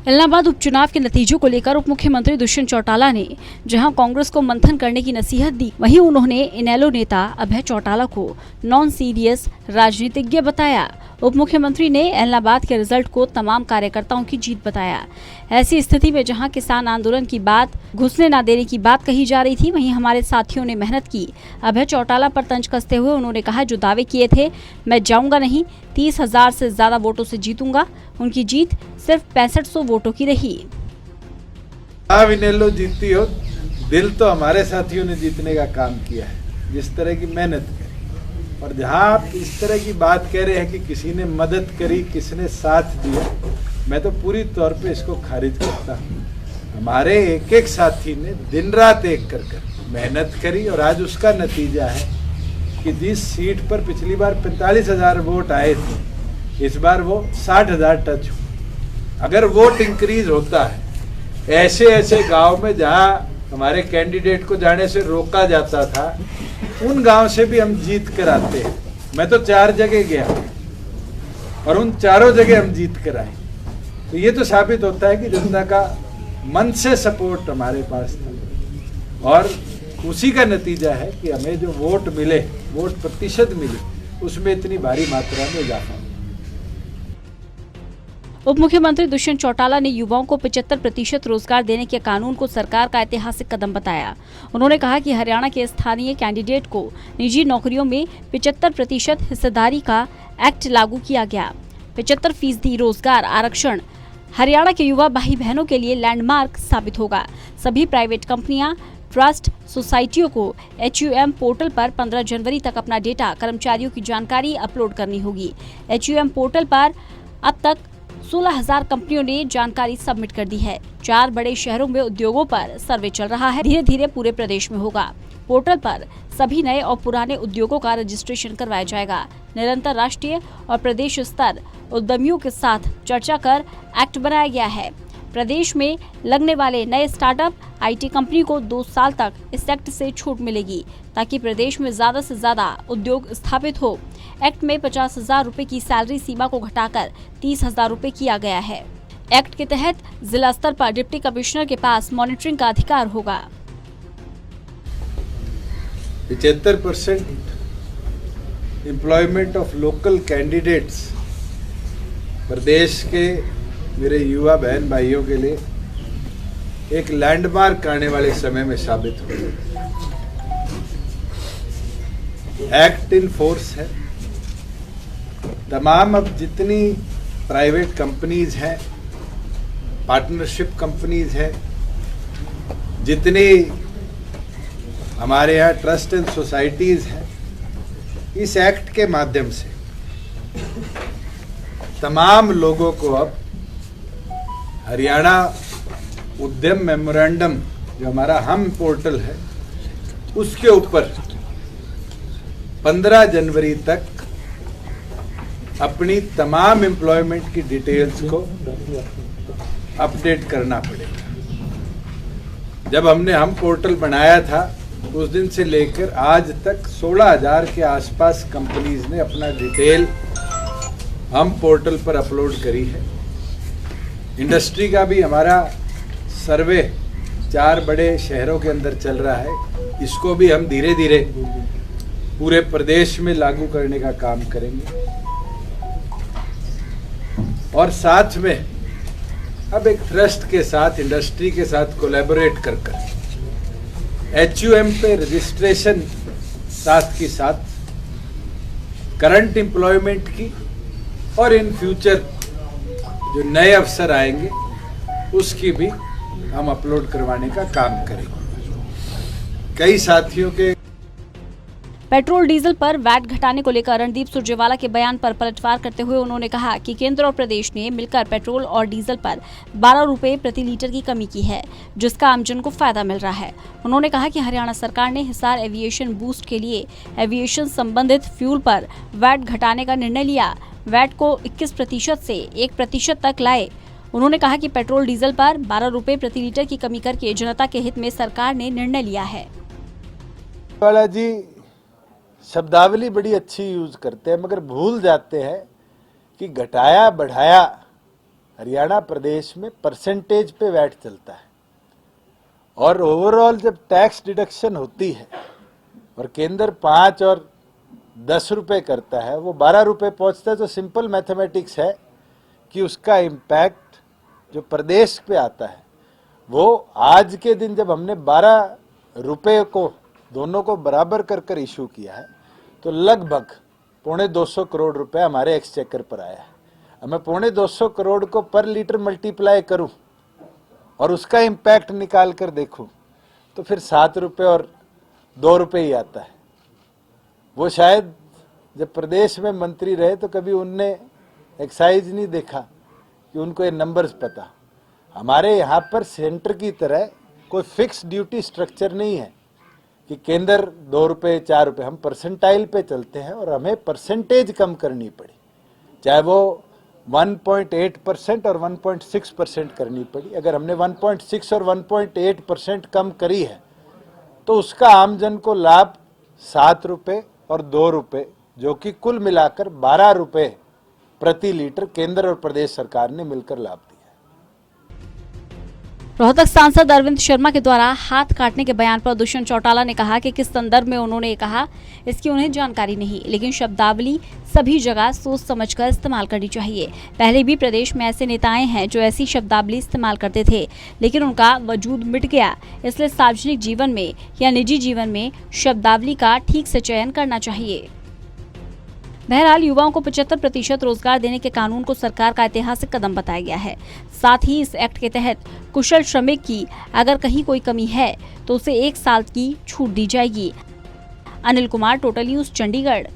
इलाहाबाद उपचुनाव के नतीजों को लेकर उप मुख्यमंत्री दुष्यंत चौटाला ने जहां कांग्रेस को मंथन करने की नसीहत दी, वहीं उन्होंने इनेलो नेता अभय चौटाला को नॉन सीरियस राजनीतिज्ञ बताया। उप मुख्यमंत्री ने इलाहाबाद के रिजल्ट को तमाम कार्यकर्ताओं की जीत बताया। ऐसी स्थिति में जहां किसान आंदोलन की बात घुसने न देने की बात कही जा रही थी, वहीं हमारे साथियों ने मेहनत की। अभय चौटाला पर तंज कसते हुए उन्होंने कहा, जो दावे किए थे मैं जाऊंगा नहीं, 30,000 से ज्यादा वोटों से जीतूंगा, उनकी जीत सिर्फ 6500 वोटों की रही। इनेलो जीती हो, दिल तो हमारे साथियों ने जीतने का काम किया है, जिस तरह की मेहनत करी। और जहां आप इस तरह की बात कह रहे हैं कि किसी ने मदद करी, किसने साथ दिया, मैं तो पूरी तौर पे इसको खारिज करता हूँ। हमारे एक एक साथी ने दिन रात एक कर मेहनत करी और आज उसका नतीजा है कि जिस सीट पर पिछली बार 45,000 वोट आए थे, इस बार वो 60,000 टच हुए। अगर वोट इंक्रीज होता है, ऐसे ऐसे गांव में जहां हमारे कैंडिडेट को जाने से रोका जाता था, उन गांव से भी हम जीत कर आते हैं। मैं तो 4 जगह गया और उन चारों जगह हम जीत कर आए। तो ये तो साबित होता है कि जनता का मन से सपोर्ट हमारे पास था और उसी का नतीजा है कि हमें जो वोट मिले, वोट प्रतिशत मिले, उसमें इतनी भारी मात्रा में इजाफा। उप मुख्यमंत्री दुष्यंत चौटाला ने युवाओं को 75% रोजगार देने के कानून को सरकार का ऐतिहासिक कदम बताया। उन्होंने कहा कि हरियाणा के स्थानीय कैंडिडेट को निजी नौकरियों में 75% हिस्सेदारी का एक्ट लागू किया गया। 75% रोजगार आरक्षण हरियाणा के युवा भाई बहनों के लिए लैंडमार्क साबित होगा। सभी प्राइवेट कंपनियां, ट्रस्ट सोसाइटियों को HUM पोर्टल पर 15 जनवरी तक अपना डेटा, कर्मचारियों की जानकारी अपलोड करनी होगी। HUM पोर्टल पर अब तक 16,000 कंपनियों ने जानकारी सबमिट कर दी है। 4 बड़े शहरों में उद्योगों पर सर्वे चल रहा है, धीरे धीरे पूरे प्रदेश में होगा। पोर्टल पर सभी नए और पुराने उद्योगों का रजिस्ट्रेशन करवाया जाएगा। निरंतर राष्ट्रीय और प्रदेश स्तर उद्यमियों के साथ चर्चा कर एक्ट बनाया गया है। प्रदेश में लगने वाले नए स्टार्टअप IT कंपनी को 2 साल तक इस एक्ट से छूट मिलेगी, ताकि प्रदेश में ज्यादा से ज्यादा उद्योग स्थापित हो। एक्ट में 50,000 रुपए की सैलरी सीमा को घटाकर 30,000 रुपए किया गया है। एक्ट के तहत जिला स्तर पर डिप्टी कमिश्नर के पास मॉनिटरिंग का अधिकार होगा। 75% एम्प्लॉयमेंट ऑफ लोकल कैंडिडेट्स प्रदेश के मेरे युवा बहन भाइयों के लिए एक लैंडमार्क आने वाले समय में साबित होगा। एक्ट इन फोर्स है। तमाम अब जितनी प्राइवेट कंपनीज हैं, पार्टनरशिप कंपनीज हैं, जितनी हमारे यहाँ ट्रस्ट एंड सोसाइटीज हैं, इस एक्ट के माध्यम से तमाम लोगों को अब हरियाणा उद्यम मेमोरेंडम, जो हमारा हम पोर्टल है, उसके ऊपर 15 जनवरी तक अपनी तमाम एम्प्लॉयमेंट की डिटेल्स को अपडेट करना पड़ेगा। जब हमने हम पोर्टल बनाया था, उस दिन से लेकर आज तक 16,000 के आसपास कंपनीज ने अपना डिटेल हम पोर्टल पर अपलोड करी है। इंडस्ट्री का भी हमारा सर्वे 4 बड़े शहरों के अंदर चल रहा है। इसको भी हम धीरे धीरे पूरे प्रदेश में लागू करने का काम करेंगे। और साथ में अब एक ट्रस्ट के साथ, इंडस्ट्री के साथ कोलैबोरेट कर HUM पे रजिस्ट्रेशन साथ की साथ करंट एम्प्लॉयमेंट की और इन फ्यूचर जो नए अवसर आएंगे उसकी भी हम अपलोड करवाने का काम करेंगे। कई साथियों के पेट्रोल डीजल पर वैट घटाने को लेकर रणदीप सुरजेवाला के बयान पर पलटवार करते हुए उन्होंने कहा कि केंद्र और प्रदेश ने मिलकर पेट्रोल और डीजल पर 12 रुपए प्रति लीटर की कमी की है, जिसका आमजन को फायदा मिल रहा है। उन्होंने कहा कि हरियाणा सरकार ने हिसार एविएशन बूस्ट के लिए एविएशन संबंधित फ्यूल पर वैट घटाने का निर्णय लिया। वैट को 21% से 1% तक लाए। उन्होंने कहा कि पेट्रोल डीजल पर 12 रुपए प्रति लीटर की कमी करके जनता के हित में सरकार ने निर्णय लिया है। वाला जी शब्दावली बड़ी अच्छी यूज करते हैं, मगर भूल जाते हैं कि घटाया बढ़ाया हरियाणा प्रदेश में परसेंटेज पे वैट चलता है और ओवरऑल जब टैक्स डिडक्शन होती है और केंद्र 5 और 10 रुपए करता है, वो 12 रुपए पहुंचता है, तो सिंपल मैथमेटिक्स है कि उसका इम्पैक्ट जो प्रदेश पे आता है वो आज के दिन जब हमने 12 रुपए को दोनों को बराबर कर कर इशू किया है तो लगभग 250 करोड़ रुपए हमारे एक्सचेकर पर आया है। अब मैं 250 करोड़ को पर लीटर मल्टीप्लाई करूं और उसका इम्पैक्ट निकाल कर देखूं तो फिर 7 रुपए और 2 रुपए ही आता है। वो शायद जब प्रदेश में मंत्री रहे तो कभी उनने एक्साइज नहीं देखा कि उनको ये नंबर्स पता। हमारे यहाँ पर सेंटर की तरह कोई फिक्स ड्यूटी स्ट्रक्चर नहीं है कि केंद्र 2 रुपए 4 रुपए, हम परसेंटाइल पे चलते हैं और हमें परसेंटेज कम करनी पड़ी, चाहे वो 1.8% और 1.6% करनी पड़ी। अगर हमने 1.6 और 1.8% कम करी है तो उसका आमजन को लाभ 7 रुपए और 2 रुपए, जो कि कुल मिलाकर 12 रुपए प्रति लीटर केंद्र और प्रदेश सरकार ने मिलकर लाभ दिया। रोहतक सांसद अरविंद शर्मा के द्वारा हाथ काटने के बयान पर दुष्यंत चौटाला ने कहा कि किस संदर्भ में उन्होंने कहा इसकी उन्हें जानकारी नहीं, लेकिन शब्दावली सभी जगह सोच समझकर इस्तेमाल करनी चाहिए। पहले भी प्रदेश में ऐसे नेताएं हैं जो ऐसी शब्दावली इस्तेमाल करते थे, लेकिन उनका वजूद मिट गया। इसलिए सार्वजनिक जीवन में या निजी जीवन में शब्दावली का ठीक से चयन करना चाहिए। बहरहाल युवाओं को 75% रोजगार देने के कानून को सरकार का ऐतिहासिक कदम बताया गया है। साथ ही इस एक्ट के तहत कुशल श्रमिक की अगर कहीं कोई कमी है तो उसे 1 साल की छूट दी जाएगी। Anil Kumar, total news, Chandigarh.